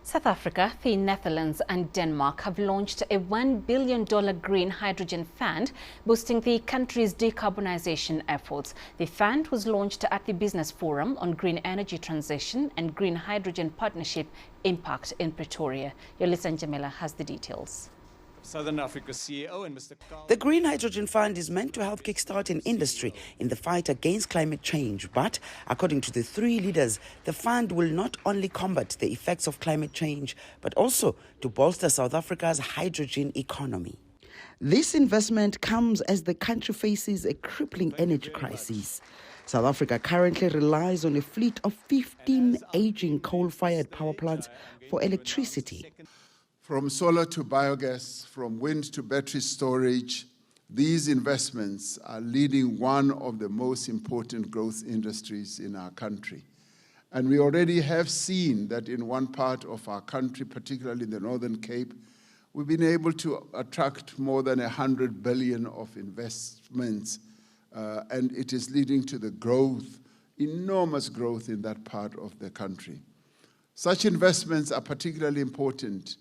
South Africa, the Netherlands and Denmark have launched a $1 billion green hydrogen fund, boosting the country's decarbonization efforts. The fund was launched at the Business Forum on Green Energy Transition and Green Hydrogen Partnership Impact in Pretoria. Yolisa Njamela has the details. Southern Africa CEO and Mr. The Green Hydrogen Fund is meant to help kickstart an industry in the fight against climate change. But according to the three leaders, the fund will not only combat the effects of climate change, but also to bolster South Africa's hydrogen economy. This investment comes as the country faces a crippling energy crisis. South Africa currently relies on a fleet of 15 aging coal-fired power plants for electricity. From solar to biogas, from wind to battery storage, these investments are leading one of the most important growth industries in our country. And we already have seen that in one part of our country, particularly in the Northern Cape, we've been able to attract more than 100 billion of investments, and it is leading to the growth, enormous growth in that part of the country. Such investments are particularly important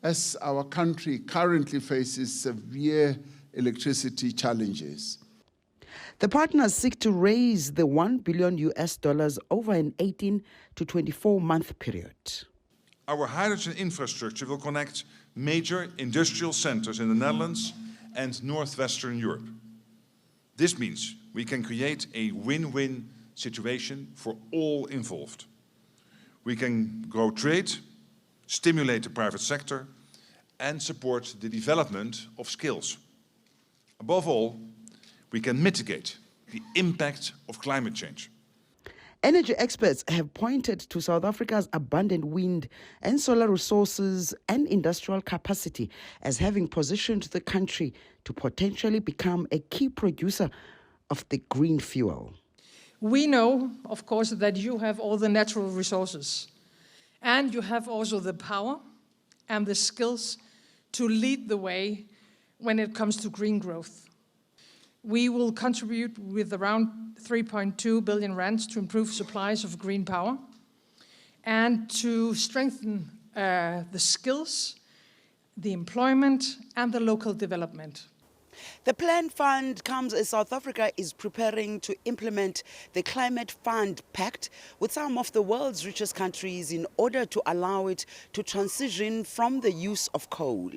as our country currently faces severe electricity challenges. The partners seek to raise the $1 billion over an 18 to 24-month period. Our hydrogen infrastructure will connect major industrial centers in the Netherlands and northwestern Europe. This means we can create a win-win situation for all involved. We can grow trade, stimulate the private sector, and support the development of skills. Above all, we can mitigate the impact of climate change. Energy experts have pointed to South Africa's abundant wind and solar resources and industrial capacity as having positioned the country to potentially become a key producer of the green fuel. We know, of course, that you have all the natural resources. And you have also the power and the skills to lead the way when it comes to green growth. We will contribute with around 3.2 billion rands to improve supplies of green power and to strengthen the skills, the employment and the local development. The planned fund comes as South Africa is preparing to implement the Climate Fund Pact with some of the world's richest countries in order to allow it to transition from the use of coal.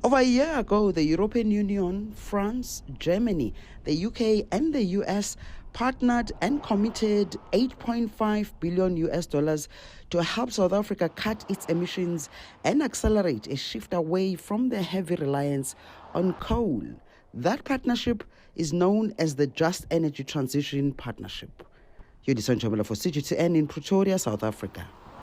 Over a year ago, the European Union, France, Germany, the UK and the US partnered and committed $8.5 billion to help South Africa cut its emissions and accelerate a shift away from the heavy reliance on coal. That partnership is known as the Just Energy Transition Partnership. Yolisa Njamela for CGTN in Pretoria, South Africa.